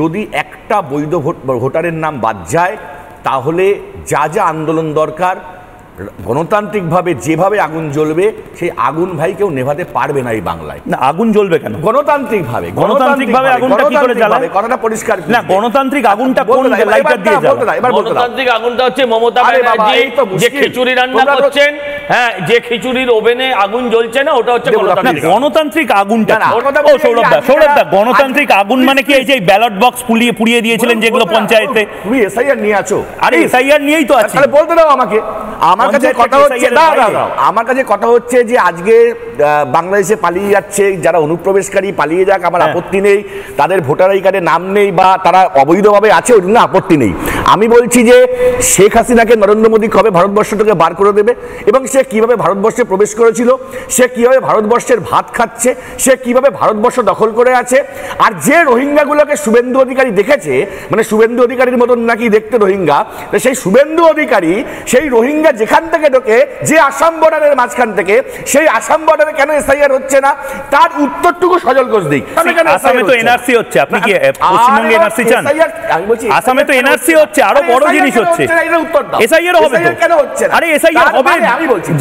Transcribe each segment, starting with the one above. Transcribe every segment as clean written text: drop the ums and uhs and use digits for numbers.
যদি একটা বৈধ ভোটারের নাম বাদ যায় তাহলে যা যা আন্দোলন দরকার গণতান্ত্রিকভাবে যেভাবে আগুন জ্বলবে সেই আগুন ভাই কেউ নেভাতে পারবে না এই বাংলায়। না আগুন জ্বলবে কেন? গণতান্ত্রিকভাবে আগুনটা কি করে জ্বালায়? কথাটা পরিষ্কার না, গণতান্ত্রিক আগুনটা কোন লাইটার দিয়ে জ্বালায়? গণতান্ত্রিক আগুনটা হচ্ছে মমতা ব্যানার্জি যে খিচুড়ি রান্না করছেন, হ্যাঁ, যে খিচুড়ির ওভেনে আগুন জ্বলছে না, ওটা হচ্ছে গণতান্ত্রিক আগুনটা। ও সৌরভদা, গণতান্ত্রিক আগুন মানে কি এই যে ব্যালট বক্স পুড়িয়ে দিয়েছিলেন যেগুলো পঞ্চায়েতে? তুমি এসআইআর নিয়ে আছো? আরে এসআইআর নিয়েই তো আছে। তাহলে বলতে দাও আমাকে। আমার কাছে কথা হচ্ছে যে আজকে বাংলাদেশে পালিয়ে যাচ্ছে যারা অনুপ্রবেশকারী, পালিয়ে যাক, আমার আপত্তি নেই। তাদের ভোটার আই কার্ডে নাম নেই বা তারা অবৈধভাবে আছে, ওই জন্য আপত্তি নেই। আমি বলছি যে শেখ হাসিনাকে নরেন্দ্র মোদী কবে ভারতবর্ষ থেকে বার করে দেবে এবং সে কিভাবে ভারতবর্ষে প্রবেশ করেছিল, সে কিভাবে ভারতবর্ষের ভাত খাচ্ছে, সে কিভাবে ভারতবর্ষ দখল করে আছে। আর যে রোহিঙ্গাগুলোকে শুভেন্দু অধিকারী দেখেছে, মানে শুভেন্দু অধিকারীর মতন নাকি দেখতে রোহিঙ্গা, সেই শুভেন্দু অধিকারী সেই রোহিঙ্গা যেখান থেকে ঢোকে, যে আসাম বর্ডারের মাঝখান থেকে, সেই আসাম বর্ডারে কেন এসআইআর হচ্ছে না তার উত্তরটুকু সজল ঘোষ দিক। আসামে তো এনআরসি হচ্ছে, আপনি কি পশ্চিমবঙ্গে এনআরসি চান? আসামে তো এনআরসি হচ্ছে, আরো বড় জিনিস হচ্ছে এসআইআর হবে। কেন হচ্ছে না? আরে এসআইআর হবে,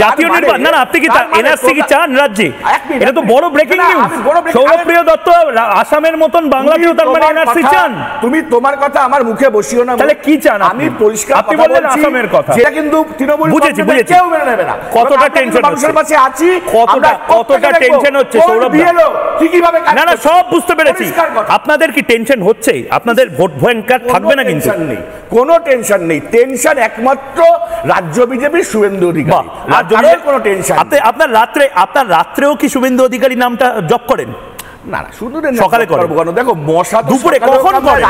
জাতীয় নির্বাচন। না না, আপনি কি এনআরসি কি চান রাজ্যে? এটা তো বড় ব্রেকিং নিউজ। সৌরভপ্রিয় দত্ত আসামের মতন বাংলাদেশেও তার মানে এনআরসি চান? তুমি তোমার কথা আমার মুখে বসিও না। তাহলে কি চান? আমি পরিষ্কার আপনি বললেন আসামের কথা, যেটা কিন্তু তৃণমূল বুঝেছি। কেউ মেনে নেবে না। কতটা টেনশন হচ্ছে, কতটা টেনশন হচ্ছে সৌরভ? না না, সব বুঝতে পেরেছি। আপনাদের কি টেনশন হচ্ছে? আপনাদের ভোট ভয়ঙ্কর থাকবে না কিন্তু? কোনো টেনশন নেই। টেনশন একমাত্র রাজ্য বিজেপির শুভেন্দু অধিকারী। কোনো টেনশন। আপনার রাত্রেও কি শুভেন্দু অধিকারী নামটা জপ করেন? না না, শুধু সকালে করেন। দেখো মশা দুপুরে কখন করেন?